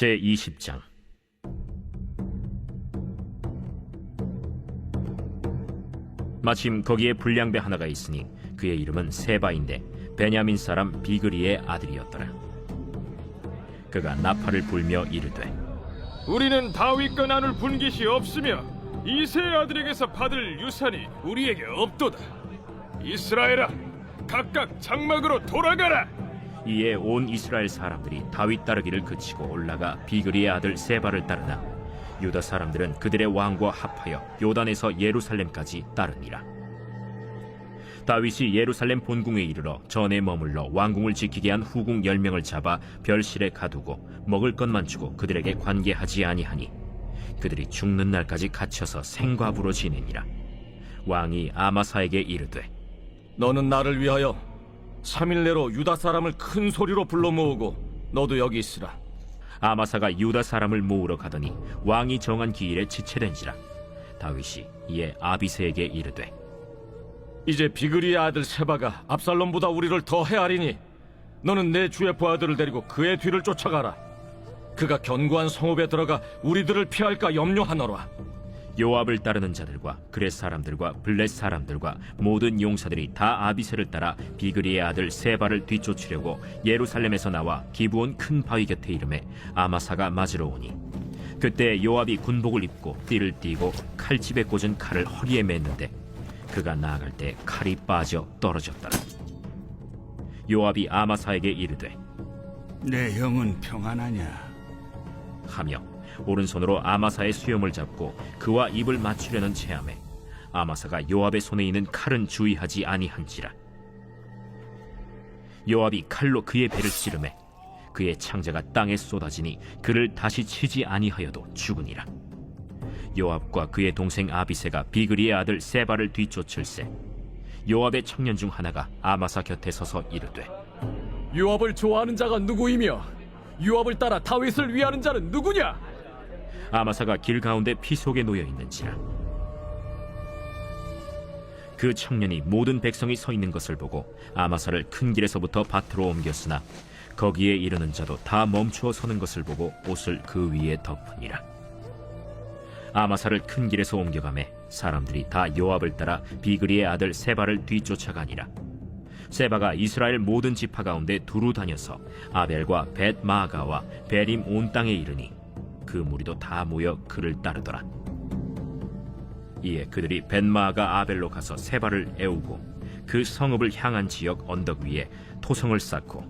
제20장. 마침 거기에 불량배 하나가 있으니 그의 이름은 세바인데 베냐민 사람 비그리의 아들이었더라. 그가 나팔을 불며 이르되, 우리는 다윗과 나눌 분깃이 없으며 이새의 아들에게서 받을 유산이 우리에게 없도다. 이스라엘아, 각각 장막으로 돌아가라. 이에 온 이스라엘 사람들이 다윗 따르기를 그치고 올라가 비그리의 아들 세바를 따르나 유다 사람들은 그들의 왕과 합하여 요단에서 예루살렘까지 따르니라. 다윗이 예루살렘 본궁에 이르러 전에 머물러 왕궁을 지키게 한 후궁 10명을 잡아 별실에 가두고 먹을 것만 주고 그들에게 관계하지 아니하니 그들이 죽는 날까지 갇혀서 생과부로 지내니라. 왕이 아마사에게 이르되, 너는 나를 위하여 3일 내로 유다 사람을 큰 소리로 불러 모으고 너도 여기 있으라. 아마사가 유다 사람을 모으러 가더니 왕이 정한 기일에 지체된지라. 다윗이 이에 아비새에게 이르되, 이제 비그리의 아들 세바가 압살롬보다 우리를 더 헤아리니 너는 내 주의 부하들을 데리고 그의 뒤를 쫓아가라. 그가 견고한 성읍에 들어가 우리들을 피할까 염려하노라. 요압을 따르는 자들과 그렛 사람들과 블렛 사람들과 모든 용사들이 다 아비새를 따라 비그리의 아들 세바를 뒤쫓으려고 예루살렘에서 나와 기브온 큰 바위 곁에 이르매 아마사가 맞으러 오니, 그때 요압이 군복을 입고 띠를 띠고 칼집에 꽂은 칼을 허리에 맸는데 그가 나아갈 때 칼이 빠져 떨어졌더라. 요압이 아마사에게 이르되, 내 형은 평안하냐? 하며 오른손으로 아마사의 수염을 잡고 그와 입을 맞추려는 체함에 아마사가 요압의 손에 있는 칼은 주의하지 아니한지라. 요압이 칼로 그의 배를 찌르매 그의 창자가 땅에 쏟아지니 그를 다시 치지 아니하여도 죽으니라. 요압과 그의 동생 아비새가 비그리의 아들 세바를 뒤쫓을세 요압의 청년 중 하나가 아마사 곁에 서서 이르되, 요압을 좋아하는 자가 누구이며 요압을 따라 다윗을 위하는 자는 누구냐? 아마사가 길 가운데 피 속에 놓여 있는지라. 그 청년이 모든 백성이 서 있는 것을 보고 아마사를 큰 길에서부터 밭으로 옮겼으나 거기에 이르는 자도 다 멈추어 서는 것을 보고 옷을 그 위에 덮으니라. 아마사를 큰 길에서 옮겨가매 사람들이 다 요압을 따라 비그리의 아들 세바를 뒤쫓아가니라. 세바가 이스라엘 모든 지파 가운데 두루 다녀서 아벨과 벳마가와 베림 온 땅에 이르니 그 무리도 다 모여 그를 따르더라. 이에 그들이 벳마가 아벨로 가서 세바를 애우고 그 성읍을 향한 지역 언덕 위에 토성을 쌓고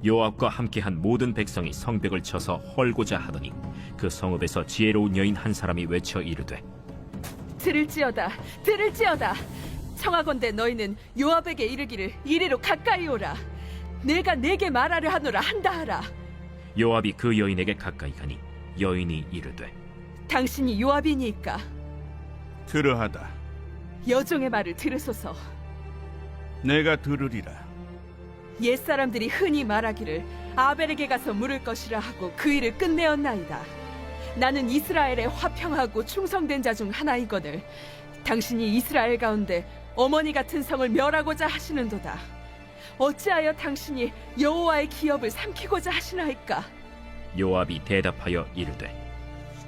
요압과 함께한 모든 백성이 성벽을 쳐서 헐고자 하더니 그 성읍에서 지혜로운 여인 한 사람이 외쳐 이르되, 들을지어다, 들을지어다. 청하건대 너희는 요압에게 이르기를 이리로 가까이 오라. 내가 내게 말하려 하노라 한다 하라. 요압이 그 여인에게 가까이 가니 여인이 이르되, 당신이 요압이니까 들으하다. 여종의 말을 들으소서. 내가 들으리라. 옛사람들이 흔히 말하기를 아벨에게 가서 물을 것이라 하고 그 일을 끝내었나이다. 나는 이스라엘의 화평하고 충성된 자 중 하나이거늘 당신이 이스라엘 가운데 어머니 같은 성을 멸하고자 하시는도다. 어찌하여 당신이 여호와의 기업을 삼키고자 하시나이까? 요압이 대답하여 이르되,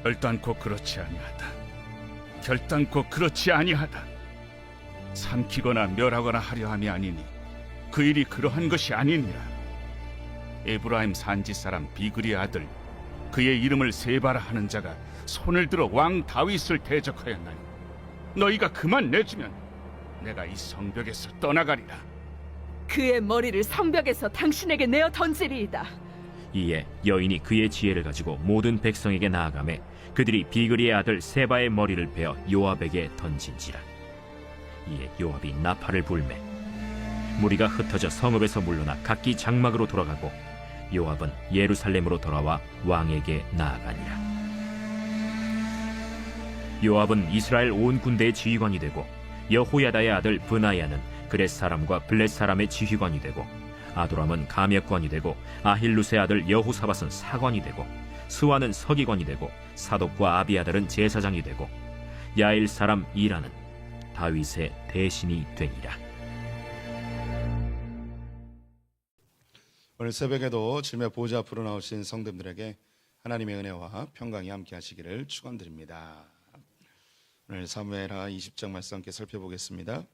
결단코 그렇지 아니하다. 결단코 그렇지 아니하다. 삼키거나 멸하거나 하려 함이 아니니 그 일이 그러한 것이 아니니라. 에브라임 산지 사람 비그리의 아들 그의 이름을 세바라 하는 자가 손을 들어 왕 다윗을 대적하였나니 너희가 그만 내주면 내가 이 성벽에서 떠나가리라. 그의 머리를 성벽에서 당신에게 내어 던지리이다. 이에 여인이 그의 지혜를 가지고 모든 백성에게 나아가매 그들이 비그리의 아들 세바의 머리를 베어 요압에게 던진지라. 이에 요압이 나팔을 불매 무리가 흩어져 성읍에서 물러나 각기 장막으로 돌아가고 요압은 예루살렘으로 돌아와 왕에게 나아가니라. 요압은 이스라엘 온 군대의 지휘관이 되고 여호야다의 아들 브나야는 그렛 사람과 블렛 사람의 지휘관이 되고 아도람은 감역관이 되고 아힐루스의 아들 여호사밧은 사관이 되고 스와는 서기관이 되고 사독과 아비아달은 제사장이 되고 야일 사람 이라는 다윗의 대신이 되니라. 오늘 새벽에도 주님의 보좌 앞으로 나오신 성도들에게 하나님의 은혜와 평강이 함께 하시기를 축원드립니다. 오늘 사무엘하 20장 말씀 함께 살펴보겠습니다.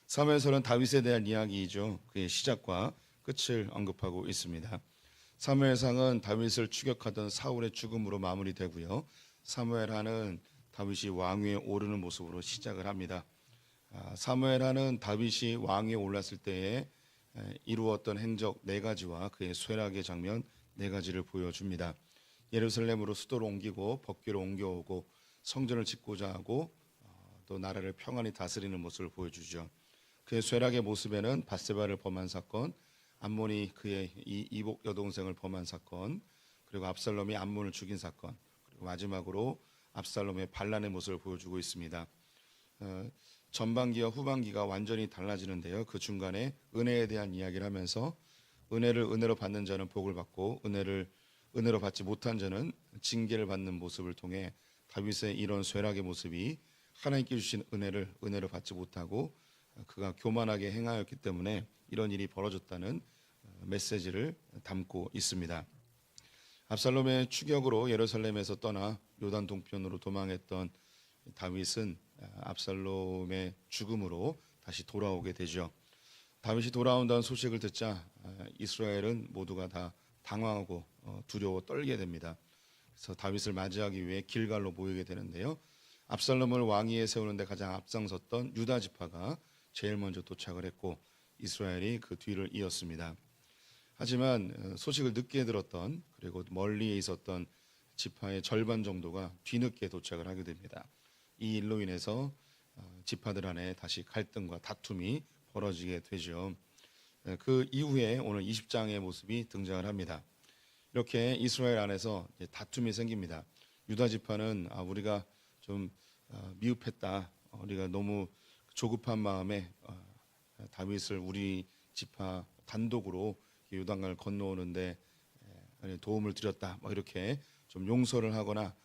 사무엘서는 다윗에 대한 이야기이죠. 그의 시작과 끝을 언급하고 있습니다. 사무엘상은 다윗을 추격하던 사울의 죽음으로 마무리되고요. 사무엘하는 다윗이 왕위에 오르는 모습으로 시작을 합니다. 사무엘하는 다윗이 왕위에 올랐을 때에 이루었던 행적 4가지와 그의 쇠락의 장면 4가지를 보여줍니다. 예루살렘으로 수도를 옮기고 법궤를 옮겨오고 성전을 짓고자 하고 또 나라를 평안히 다스리는 모습을 보여주죠. 그의 쇠락의 모습에는 밧세바를 범한 사건, 암몬이 그의 이복 여동생을 범한 사건, 그리고 압살롬이 암몬을 죽인 사건, 그리고 마지막으로 압살롬의 반란의 모습을 보여주고 있습니다. 전반기와 후반기가 완전히 달라지는데요. 그 중간에 은혜에 대한 이야기를 하면서 은혜를 은혜로 받는 자는 복을 받고 은혜로 받지 못한 자는 징계를 받는 모습을 통해 다윗의 이런 쇠락의 모습이 하나님께 주신 은혜를 은혜로 받지 못하고 그가 교만하게 행하였기 때문에 이런 일이 벌어졌다는 메시지를 담고 있습니다. 압살롬의 추격으로 예루살렘에서 떠나 요단 동편으로 도망했던 다윗은 압살롬의 죽음으로 다시 돌아오게 되죠. 다윗이 돌아온다는 소식을 듣자 이스라엘은 모두가 다 당황하고 두려워 떨게 됩니다. 그래서 다윗을 맞이하기 위해 길갈로 모이게 되는데요. 압살롬을 왕위에 세우는데 가장 앞장섰던 유다 지파가 제일 먼저 도착을 했고 이스라엘이 그 뒤를 이었습니다. 하지만 소식을 늦게 들었던 그리고 멀리에 있었던 지파의 절반 정도가 뒤늦게 도착을 하게 됩니다. 이 일로 인해서 지파들 안에 다시 갈등과 다툼이 벌어지게 되죠. 그 이후에 오늘 20장의 모습이 등장을 합니다. 이렇게 이스라엘 안에서 다툼이 생깁니다. 유다 지파는 우리가 좀 미흡했다. 우리가 너무 조급한 마음에 다윗을 우리 지파 단독으로 요단강을 건너오는데 도움을 드렸다. 이렇게 좀 용서를 하거나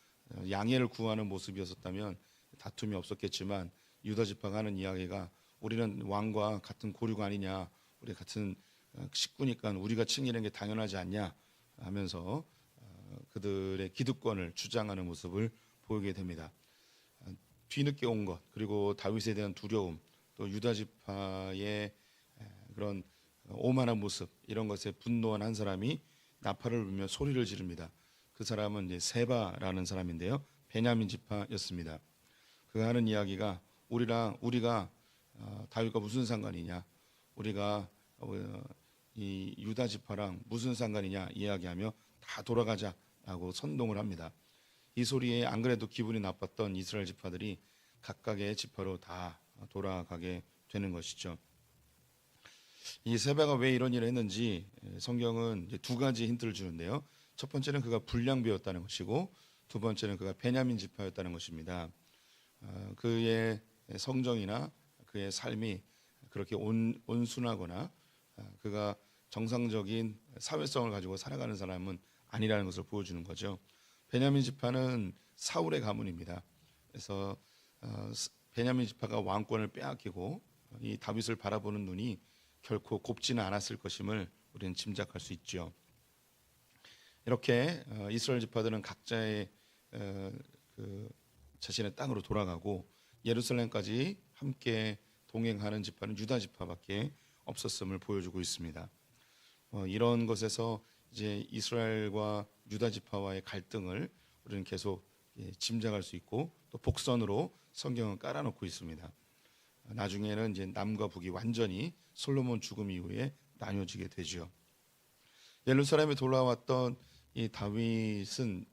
양해를 구하는 모습이었었다면 다툼이 없었겠지만 유다 지파가 하는 이야기가 우리는 왕과 같은 고류가 아니냐, 우리 같은 식구니까 우리가 칭이는 게 당연하지 않냐 하면서 그들의 기득권을 주장하는 모습을 보이게 됩니다. 뒤늦게 온 것, 그리고 다윗에 대한 두려움, 또 유다 지파의 그런 오만한 모습, 이런 것에 분노한 한 사람이 나팔을 불며 소리를 지릅니다. 그 사람은 이제 세바라는 사람인데요, 베냐민 지파였습니다. 그가 하는 이야기가 우리가 다윗과 무슨 상관이냐, 우리가 이 유다 지파랑 무슨 상관이냐 이야기하며 다 돌아가자라고 선동을 합니다. 이 소리에 안 그래도 기분이 나빴던 이스라엘 지파들이 각각의 지파로 다 돌아가게 되는 것이죠. 이 세바가 왜 이런 일을 했는지 성경은 이제 2가지 힌트를 주는데요. 첫 번째는 그가 불량배였다는 것이고, 두 번째는 그가 베냐민 지파였다는 것입니다. 그의 성정이나 그의 삶이 그렇게 온순하거나 그가 정상적인 사회성을 가지고 살아가는 사람은 아니라는 것을 보여주는 거죠. 베냐민 지파는 사울의 가문입니다. 그래서 베냐민 지파가 왕권을 빼앗기고 이 다윗을 바라보는 눈이 결코 곱지는 않았을 것임을 우리는 짐작할 수 있죠. 이렇게 이스라엘 지파들은 각자의 자신의 땅으로 돌아가고 예루살렘까지 함께 동행하는 지파는 유다 지파밖에 없었음을 보여주고 있습니다. 이런 것에서 이제 이스라엘과 유다 지파와의 갈등을 우리는 계속 짐작할 수 있고, 또 복선으로 성경은 깔아놓고 있습니다. 나중에는 이제 남과 북이 완전히 솔로몬 죽음 이후에 나뉘어지게 되죠. 예루살렘에 돌아왔던 이 다윗은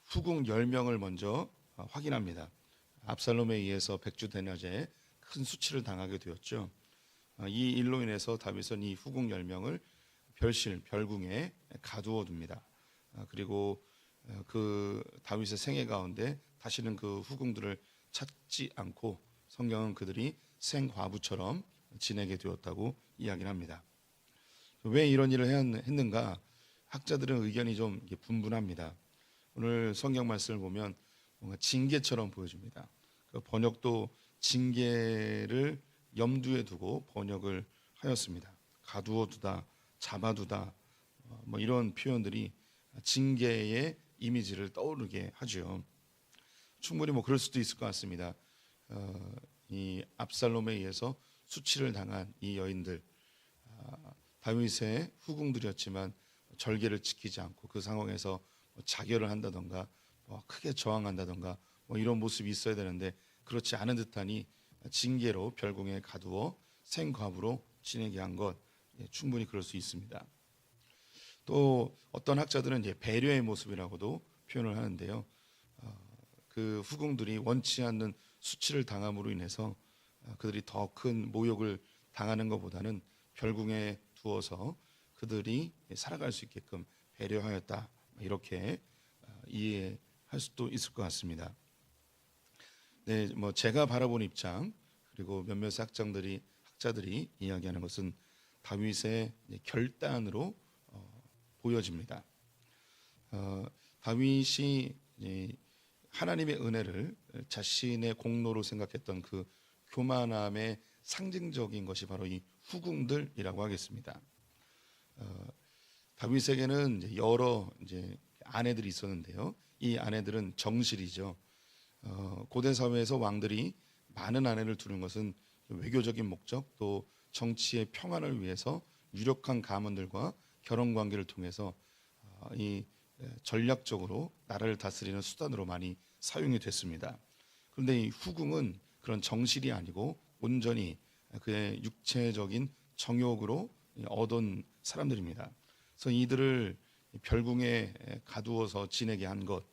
후궁 10명을 먼저 확인합니다. 압살롬에 의해서 백주대낮에 큰 수치를 당하게 되었죠. 이 일로 인해서 다윗은 이 후궁 10명을 별궁에 가두어 둡니다. 그리고 그 다윗의 생애 가운데 다시는 그 후궁들을 찾지 않고 성경은 그들이 생과부처럼 지내게 되었다고 이야기를 합니다. 왜 이런 일을 했는가? 학자들은 의견이 좀 분분합니다. 오늘 성경 말씀을 보면 뭔가 징계처럼 보여집니다. 그 번역도 징계를 염두에 두고 번역을 하였습니다. 가두어 두다, 잡아두다, 이런 표현들이 징계의 이미지를 떠오르게 하죠. 충분히 뭐 그럴 수도 있을 것 같습니다. 이 압살롬에 의해서 수치를 당한 이 여인들, 다윗의 후궁들이었지만 절개를 지키지 않고 그 상황에서 자결을 한다던가 크게 저항한다던가 이런 모습이 있어야 되는데 그렇지 않은 듯하니 징계로 별궁에 가두어 생과부로 지내게 한 것, 충분히 그럴 수 있습니다. 또 어떤 학자들은 이제 배려의 모습이라고도 표현을 하는데요. 그 후궁들이 원치 않는 수치를 당함으로 인해서 그들이 더 큰 모욕을 당하는 것보다는 별궁에 두어서 그들이 살아갈 수 있게끔 배려하였다, 이렇게 이해할 수도 있을 것 같습니다. 네, 뭐 제가 바라본 입장 그리고 몇몇 학자들이 이야기하는 것은 다윗의 결단으로 보여집니다. 다윗이 하나님의 은혜를 자신의 공로로 생각했던 그 교만함의 상징적인 것이 바로 이 후궁들이라고 하겠습니다. 다윗에게는 여러 아내들이 있었는데요. 이 아내들은 정실이죠. 고대 사회에서 왕들이 많은 아내를 두는 것은 외교적인 목적, 또 정치의 평안을 위해서 유력한 가문들과 결혼 관계를 통해서 이 전략적으로 나라를 다스리는 수단으로 많이 사용이 됐습니다. 그런데 이 후궁은 그런 정실이 아니고 온전히 그의 육체적인 정욕으로 얻은 사람들입니다. 그래서 이들을 별궁에 가두어서 지내게 한 것,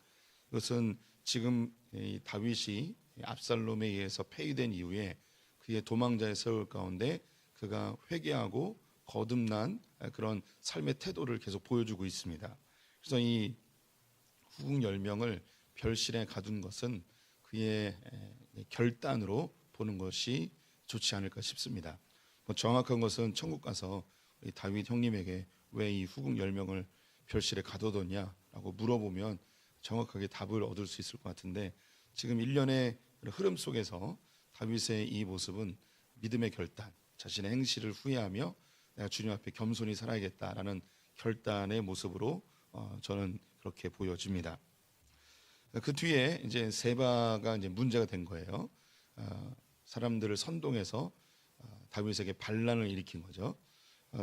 이것은 지금 이 다윗이 압살롬에 의해서 폐위된 이후에 그의 도망자의 세월 가운데 그가 회개하고 거듭난 그런 삶의 태도를 계속 보여주고 있습니다. 그래서 이 후궁 10명을 별실에 가둔 것은 그의 결단으로 보는 것이 좋지 않을까 싶습니다. 정확한 것은 천국 가서 다윗 형님에게 왜 이 후궁 10명을 별실에 가둬뒀냐라고 물어보면 정확하게 답을 얻을 수 있을 것 같은데, 지금 일련의 흐름 속에서 다윗의 이 모습은 믿음의 결단, 자신의 행실을 후회하며 내가 주님 앞에 겸손히 살아야겠다라는 결단의 모습으로 저는 그렇게 보여집니다. 그 뒤에 이제 세바가 문제가 된 거예요. 사람들을 선동해서 다윗에게 반란을 일으킨 거죠.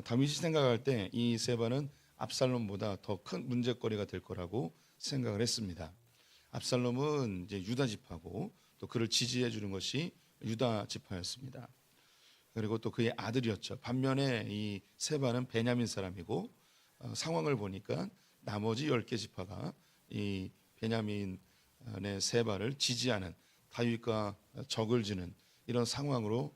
다윗이 생각할 때 이 세바는 압살롬보다 더 큰 문제거리가 될 거라고 생각을 했습니다. 압살롬은 이제 유다 지파고 또 그를 지지해 주는 것이 유다 지파였습니다. 그리고 또 그의 아들이었죠. 반면에 이 세바는 베냐민 사람이고 상황을 보니까 나머지 10개 지파가 이 베냐민의 세바를 지지하는, 다윗과 적을 지는 이런 상황으로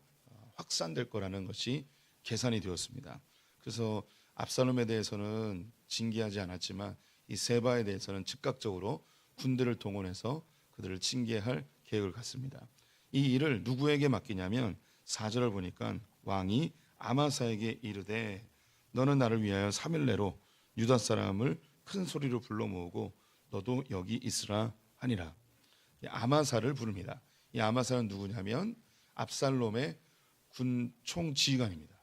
확산될 거라는 것이 계산이 되었습니다. 그래서 압살롬에 대해서는 징계하지 않았지만 이 세바에 대해서는 즉각적으로 군대를 동원해서 그들을 징계할 계획을 갖습니다. 이 일을 누구에게 맡기냐면 4절을 보니까 왕이 아마사에게 이르되 너는 나를 위하여 3일 내로 유다 사람을 큰 소리로 불러 모으고 너도 여기 있으라 하니라. 아마사를 부릅니다. 이 아마사는 누구냐면 압살롬의 군 총지휘관입니다.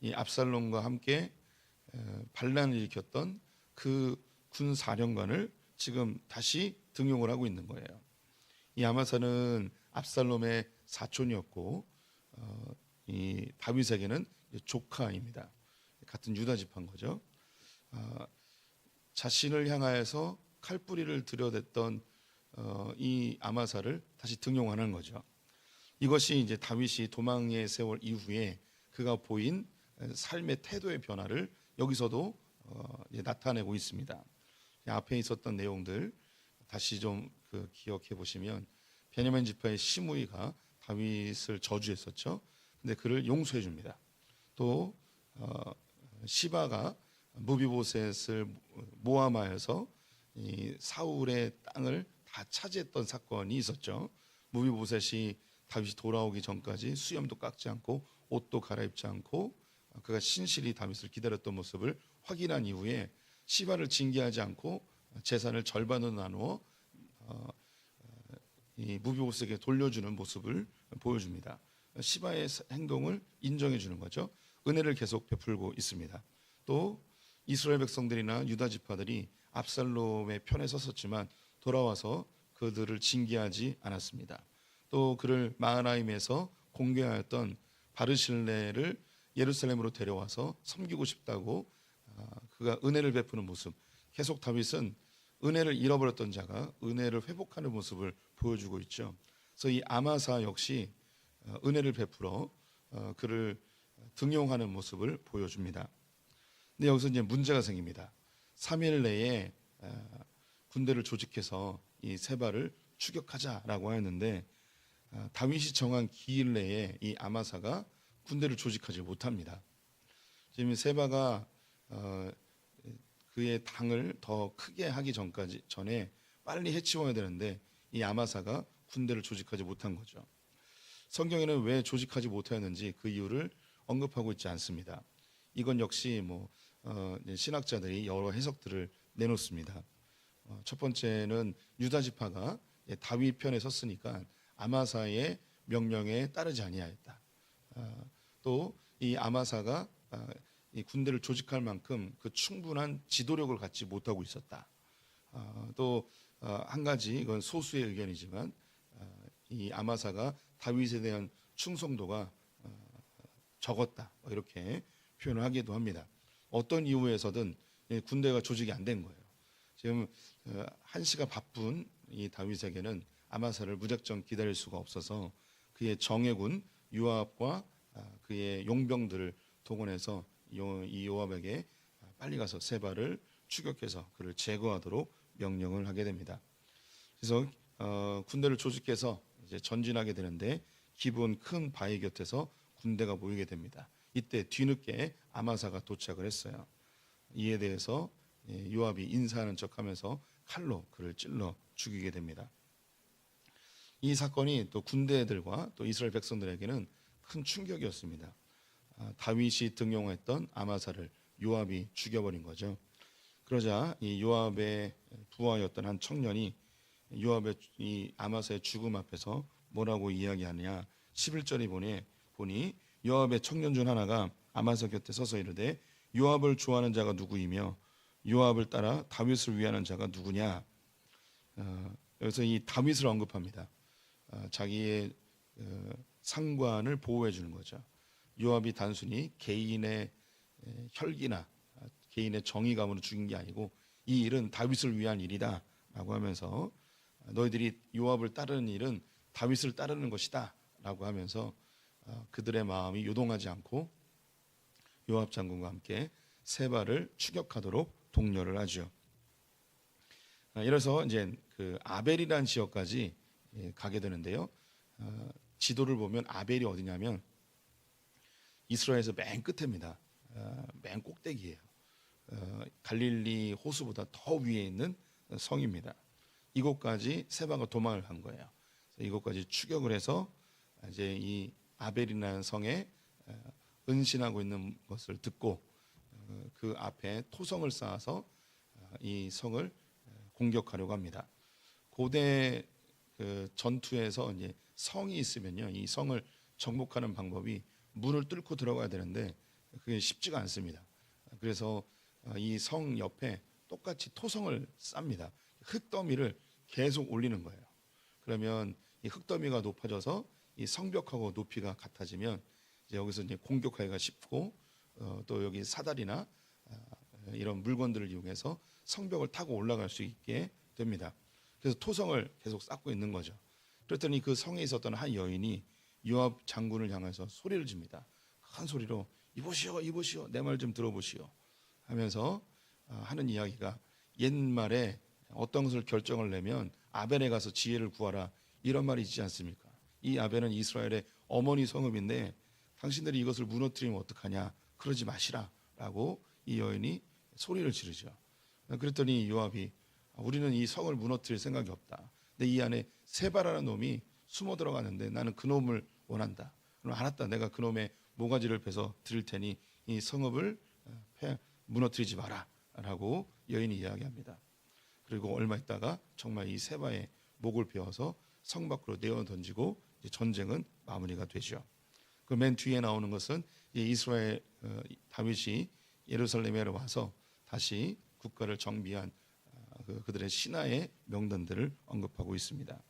이 압살롬과 함께 반란을 일으켰던 그 군 사령관을 지금 다시 등용을 하고 있는 거예요. 이 아마사는 압살롬의 사촌이었고 이 다윗에게는 조카입니다. 같은 유다 지파인 거죠. 자신을 향하여서 칼뿌리를 들여댔던 이 아마사를 다시 등용하는 거죠. 이것이 이제 다윗이 도망의 세월 이후에 그가 보인 삶의 태도의 변화를 여기서도 나타내고 있습니다. 앞에 있었던 내용들 다시 좀 기억해 보시면 베냐민 지파의 시므이가 다윗을 저주했었죠. 근데 그를 용서해 줍니다. 또 시바가 무비보셋을 모함하여서 이 사울의 땅을 다 차지했던 사건이 있었죠. 무비보셋이 다윗이 돌아오기 전까지 수염도 깎지 않고 옷도 갈아입지 않고 그가 신실히 다윗을 기다렸던 모습을 확인한 이후에 시바를 징계하지 않고 재산을 절반으로 나누어 이 무비보셋에게 돌려주는 모습을 보여줍니다. 시바의 행동을 인정해 주는 거죠. 은혜를 계속 베풀고 있습니다. 또 이스라엘 백성들이나 유다 지파들이 압살롬의 편에 섰었지만 돌아와서 그들을 징계하지 않았습니다. 또 그를 마하나임에서 공개하였던 바르실레를 예루살렘으로 데려와서 섬기고 싶다고 그가 은혜를 베푸는 모습, 계속 다윗은 은혜를 잃어버렸던 자가 은혜를 회복하는 모습을 보여주고 있죠. 그래서 이 아마사 역시 은혜를 베풀어 그를 등용하는 모습을 보여줍니다. 근데 여기서 이제 문제가 생깁니다. 3일 내에 군대를 조직해서 이 세바를 추격하자라고 하였는데 다윗이 정한 기일 내에 이 아마사가 군대를 조직하지 못합니다. 지금 세바가 그의 당을 더 크게 하기 전에 빨리 해치워야 되는데 이 아마사가 군대를 조직하지 못한 거죠. 성경에는 왜 조직하지 못하였는지 그 이유를 언급하고 있지 않습니다. 이건 역시 신학자들이 여러 해석들을 내놓습니다. 첫 번째는 유다 지파가 다윗 편에 섰으니까 아마사의 명령에 따르지 아니하였다. 또 이 아마사가 이 군대를 조직할 만큼 그 충분한 지도력을 갖지 못하고 있었다. 또 한 가지, 이건 소수의 의견이지만 이 아마사가 다윗에 대한 충성도가 적었다, 이렇게 표현을 하기도 합니다. 어떤 이유에서든 군대가 조직이 안 된 거예요. 지금 한시가 바쁜 이 다윗에게는 아마사를 무작정 기다릴 수가 없어서 그의 정예군 요압과 그의 용병들을 동원해서 이 요압에게 빨리 가서 세바를 추격해서 그를 제거하도록 명령을 하게 됩니다. 그래서 군대를 조직해서 이제 전진하게 되는데 기분 큰 바위 곁에서 군대가 모이게 됩니다. 이때 뒤늦게 아마사가 도착을 했어요. 이에 대해서 요압이 인사하는 척하면서 칼로 그를 찔러 죽이게 됩니다. 이 사건이 또 군대들과 또 이스라엘 백성들에게는 큰 충격이었습니다. 다윗이 등용했던 아마사를 요압이 죽여버린 거죠. 그러자 이 요압의 부하였던 한 청년이 요압의 이 아마사의 죽음 앞에서 뭐라고 이야기하느냐, 11절에 보니 요압의 청년 중 하나가 아마사 곁에 서서 이르되 요압을 좋아하는 자가 누구이며 요압을 따라 다윗을 위하는 자가 누구냐. 여기서 이 다윗을 언급합니다. 자기의 상관을 보호해 주는 거죠. 요압이 단순히 개인의 혈기나 개인의 정의감으로 죽인 게 아니고 이 일은 다윗을 위한 일이다 라고 하면서 너희들이 요압을 따르는 일은 다윗을 따르는 것이다 라고 하면서 그들의 마음이 요동하지 않고 요압 장군과 함께 세바를 추격하도록 독려를 하죠. 이래서 이제 그 아벨이라는 지역까지 가게 되는데요. 지도를 보면 아벨이 어디냐면 이스라엘에서 맨 끝입니다. 맨 꼭대기예요. 갈릴리 호수보다 더 위에 있는 성입니다. 이곳까지 세바가 도망을 간 거예요. 이곳까지 추격을 해서 이제 이 아벨이라는 성에 은신하고 있는 것을 듣고 그 앞에 토성을 쌓아서 이 성을 공격하려고 합니다. 고대 그 전투에서 이제 성이 있으면요, 이 성을 정복하는 방법이 문을 뚫고 들어가야 되는데 그게 쉽지가 않습니다. 그래서 이 성 옆에 똑같이 토성을 쌉니다. 흙더미를 계속 올리는 거예요. 그러면 이 흙더미가 높아져서 이 성벽하고 높이가 같아지면 이제 여기서 이제 공격하기가 쉽고 또 여기 사다리나 이런 물건들을 이용해서 성벽을 타고 올라갈 수 있게 됩니다. 그래서 토성을 계속 쌓고 있는 거죠. 그랬더니 그 성에 있었던 한 여인이 요압 장군을 향해서 소리를 집니다. 큰 소리로 이보시오, 이보시오, 내 말 좀 들어보시오 하면서 하는 이야기가, 옛말에 어떤 것을 결정을 내면 아벨에 가서 지혜를 구하라, 이런 말이 있지 않습니까? 이 아벨은 이스라엘의 어머니 성읍인데 당신들이 이것을 무너뜨리면 어떡하냐, 그러지 마시라 라고 이 여인이 소리를 지르죠. 그랬더니 요압이 우리는 이 성을 무너뜨릴 생각이 없다. 근데 이 안에 세바라는 놈이 숨어 들어가는데 나는 그 놈을 원한다. 그럼 알았다. 내가 그 놈의 모가지를 베서 드릴 테니 이 성읍을 무너뜨리지 마라 라고 여인이 이야기합니다. 그리고 얼마 있다가 정말 이 세바의 목을 베어서 성 밖으로 내어 던지고 전쟁은 마무리가 되죠. 그 맨 뒤에 나오는 것은 이스라엘 다윗이 예루살렘에 와서 다시 국가를 정비한 그들의 신하의 명단들을 언급하고 있습니다.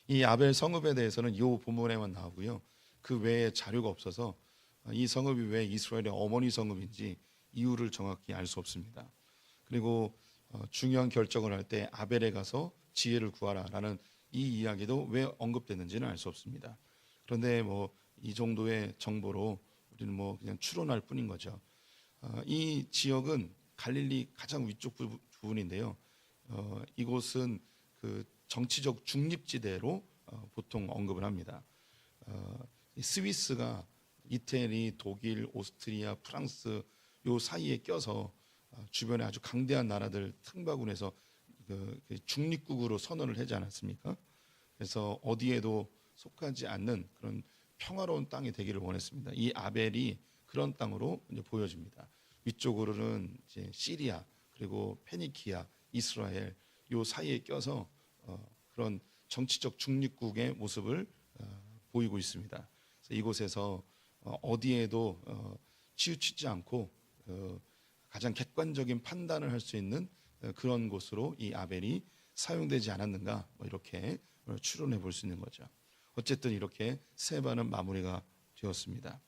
이 아벨 성읍에 대해서는 이 본문에만 나오고요. 그 외에 자료가 없어서 이 성읍이 왜 이스라엘의 어머니 성읍인지 이유를 정확히 알 수 없습니다. 그리고 중요한 결정을 할 때 아벨에 가서 지혜를 구하라라는 이 이야기도 왜 언급됐는지는 알 수 없습니다. 그런데 뭐 이 정도의 정보로 우리는 뭐 그냥 추론할 뿐인 거죠. 이 지역은 갈릴리 가장 위쪽 부분인데요. 이곳은 그 정치적 중립지대로 보통 언급을 합니다. 스위스가 이태리, 독일, 오스트리아, 프랑스 요 사이에 껴서 주변에 아주 강대한 나라들 틈바구니에서 그 중립국으로 선언을 하지 않았습니까? 그래서 어디에도 속하지 않는 그런 평화로운 땅이 되기를 원했습니다. 이 아벨이 그런 땅으로 이제 보여집니다. 위쪽으로는 이제 시리아 그리고 페니키아, 이스라엘 요 사이에 껴서 그런 정치적 중립국의 모습을 보이고 있습니다. 그래서 이곳에서 어디에도 치우치지 않고 가장 객관적인 판단을 할 수 있는 그런 곳으로 이 아벨이 사용되지 않았는가 뭐 이렇게 추론해 볼 수 있는 거죠. 어쨌든 이렇게 세바는 마무리가 되었습니다.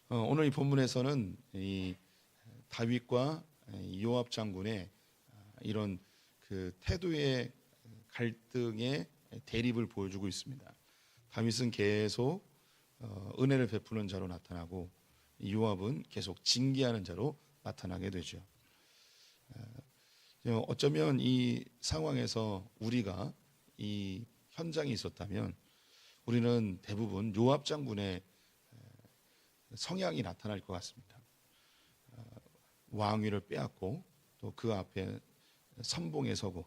오늘 이 본문에서는 이 다윗과 요압 장군의 이런 그 태도의 갈등의 대립을 보여주고 있습니다. 다윗은 계속 은혜를 베푸는 자로 나타나고 요압은 계속 징계하는 자로 나타나게 되죠. 어쩌면 이 상황에서 우리가 이 현장에 있었다면 우리는 대부분 요압 장군의 성향이 나타날 것 같습니다. 왕위를 빼앗고 또 그 앞에 선봉에 서고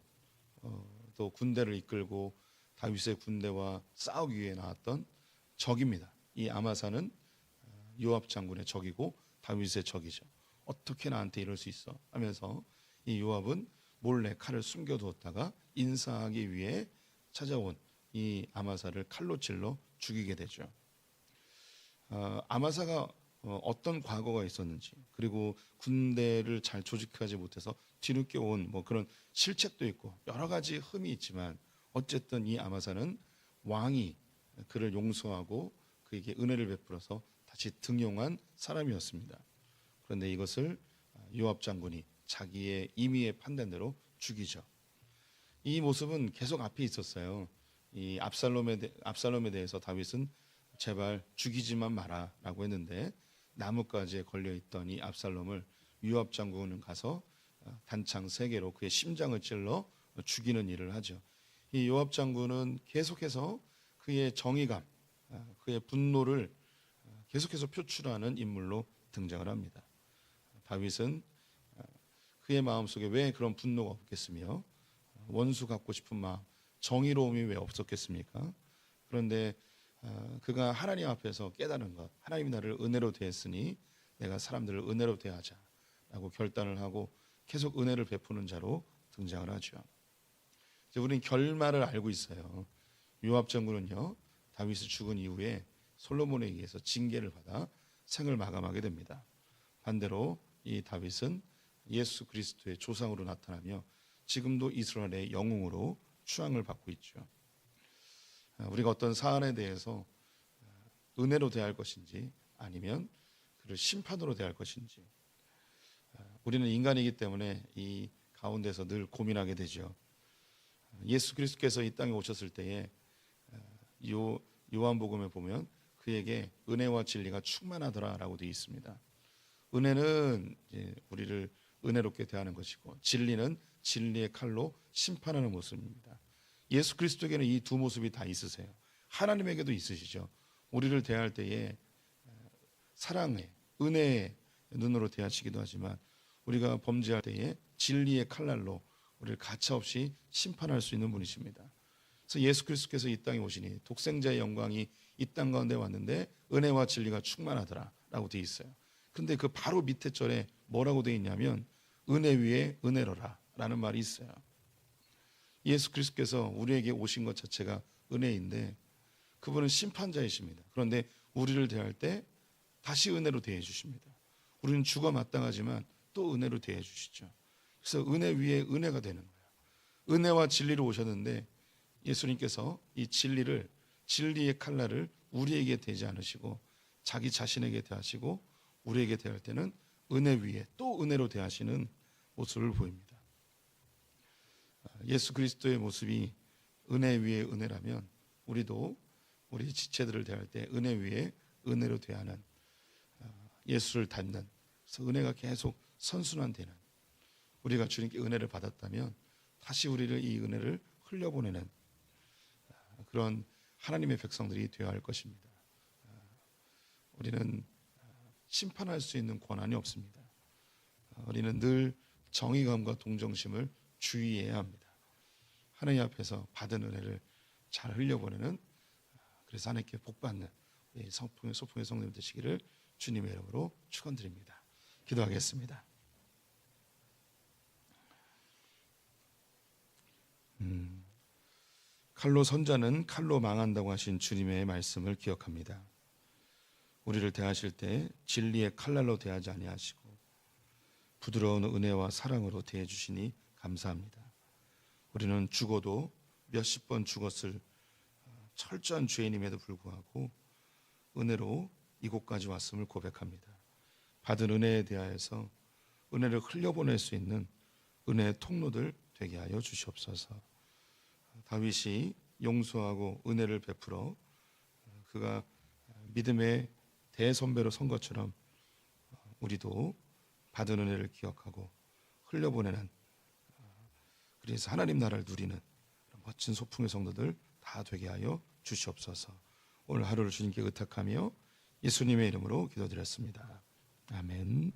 또 군대를 이끌고 다윗의 군대와 싸우기 위해 나왔던 적입니다. 이 아마사는 요압 장군의 적이고 다윗의 적이죠. 어떻게 나한테 이럴 수 있어? 하면서 이 요압은 몰래 칼을 숨겨두었다가 인사하기 위해 찾아온 이 아마사를 칼로 찔러 죽이게 되죠. 아마사가 어떤 과거가 있었는지 그리고 군대를 잘 조직하지 못해서 뒤늦게 온 뭐 그런 실책도 있고 여러 가지 흠이 있지만 어쨌든 이 아마사는 왕이 그를 용서하고 그에게 은혜를 베풀어서 다시 등용한 사람이었습니다. 그런데 이것을 요압 장군이 자기의 임의의 판단대로 죽이죠. 이 모습은 계속 앞에 있었어요. 이 압살롬에 대해서 다윗은 제발 죽이지만 마라라고 했는데 나뭇가지에 걸려 있던 이 압살롬을 요압 장군은 가서 단창 3개로 그의 심장을 찔러 죽이는 일을 하죠. 이 요압 장군은 계속해서 그의 정의감, 그의 분노를 계속해서 표출하는 인물로 등장을 합니다. 다윗은 그의 마음속에 왜 그런 분노가 없겠으며 원수 갚고 싶은 마음, 정의로움이 왜 없었겠습니까? 그런데 그가 하나님 앞에서 깨달은 것, 하나님이 나를 은혜로 대했으니 내가 사람들을 은혜로 대하자라고 결단을 하고 계속 은혜를 베푸는 자로 등장을 하죠. 이제 우리는 결말을 알고 있어요. 요압 장군은요, 다윗이 죽은 이후에 솔로몬에 의해서 징계를 받아 생을 마감하게 됩니다. 반대로 이 다윗은 예수 그리스도의 조상으로 나타나며 지금도 이스라엘의 영웅으로 추앙을 받고 있죠. 우리가 어떤 사안에 대해서 은혜로 대할 것인지 아니면 그를 심판으로 대할 것인지 우리는 인간이기 때문에 이 가운데서 늘 고민하게 되죠. 예수 그리스도께서 이 땅에 오셨을 때에 요한복음에 보면 그에게 은혜와 진리가 충만하더라라고 되어 있습니다. 은혜는 이제 우리를 은혜롭게 대하는 것이고 진리는 진리의 칼로 심판하는 모습입니다. 예수 그리스도에게는 이 두 모습이 다 있으세요. 하나님에게도 있으시죠. 우리를 대할 때에 사랑의 은혜의 눈으로 대하시기도 하지만 우리가 범죄할 때에 진리의 칼날로 우리를 가차없이 심판할 수 있는 분이십니다. 그래서 예수 그리스도께서 이 땅에 오시니 독생자의 영광이 이 땅 가운데 왔는데 은혜와 진리가 충만하더라라고 되어 있어요. 근데 그 바로 밑에 절에 뭐라고 되어 있냐면 은혜 위에 은혜로라라는 말이 있어요. 예수 그리스도께서 우리에게 오신 것 자체가 은혜인데 그분은 심판자이십니다. 그런데 우리를 대할 때 다시 은혜로 대해 주십니다. 우리는 죽어 마땅하지만 또 은혜로 대해 주시죠. 그래서 은혜 위에 은혜가 되는 거예요. 은혜와 진리로 오셨는데 예수님께서 이 진리의 칼날을 우리에게 대지 않으시고 자기 자신에게 대하시고 우리에게 대할 때는 은혜 위에 또 은혜로 대하시는 모습을 보입니다. 예수 그리스도의 모습이 은혜 위에 은혜라면 우리도 우리 지체들을 대할 때 은혜 위에 은혜로 대하는, 예수를 닮는, 그래서 은혜가 계속 선순환되는, 우리가 주님께 은혜를 받았다면 다시 우리를 이 은혜를 흘려보내는 그런 하나님의 백성들이 되어야 할 것입니다. 우리는 심판할 수 있는 권한이 없습니다. 우리는 늘 정의감과 동정심을 주의해야 합니다. 하나님 앞에서 받은 은혜를 잘 흘려보내는, 그래서 하나님께 복받는 소풍의 성도님 되시기를 주님의 이름으로 축원드립니다. 기도하겠습니다. 칼로 선자는 칼로 망한다고 하신 주님의 말씀을 기억합니다. 우리를 대하실 때 진리의 칼날로 대하지 아니하시고 부드러운 은혜와 사랑으로 대해 주시니 감사합니다. 우리는 죽어도 몇십 번 죽었을 철저한 죄인임에도 불구하고 은혜로 이곳까지 왔음을 고백합니다. 받은 은혜에 대하여서 은혜를 흘려보낼 수 있는 은혜의 통로들 되게 하여 주시옵소서. 다윗이 용서하고 은혜를 베풀어 그가 믿음의 대선배로 선 것처럼 우리도 받은 은혜를 기억하고 흘려보내는, 그래서 하나님 나라를 누리는 멋진 소풍의 성도들 다 되게 하여 주시옵소서. 오늘 하루를 주님께 의탁하며 예수님의 이름으로 기도드렸습니다. 아멘.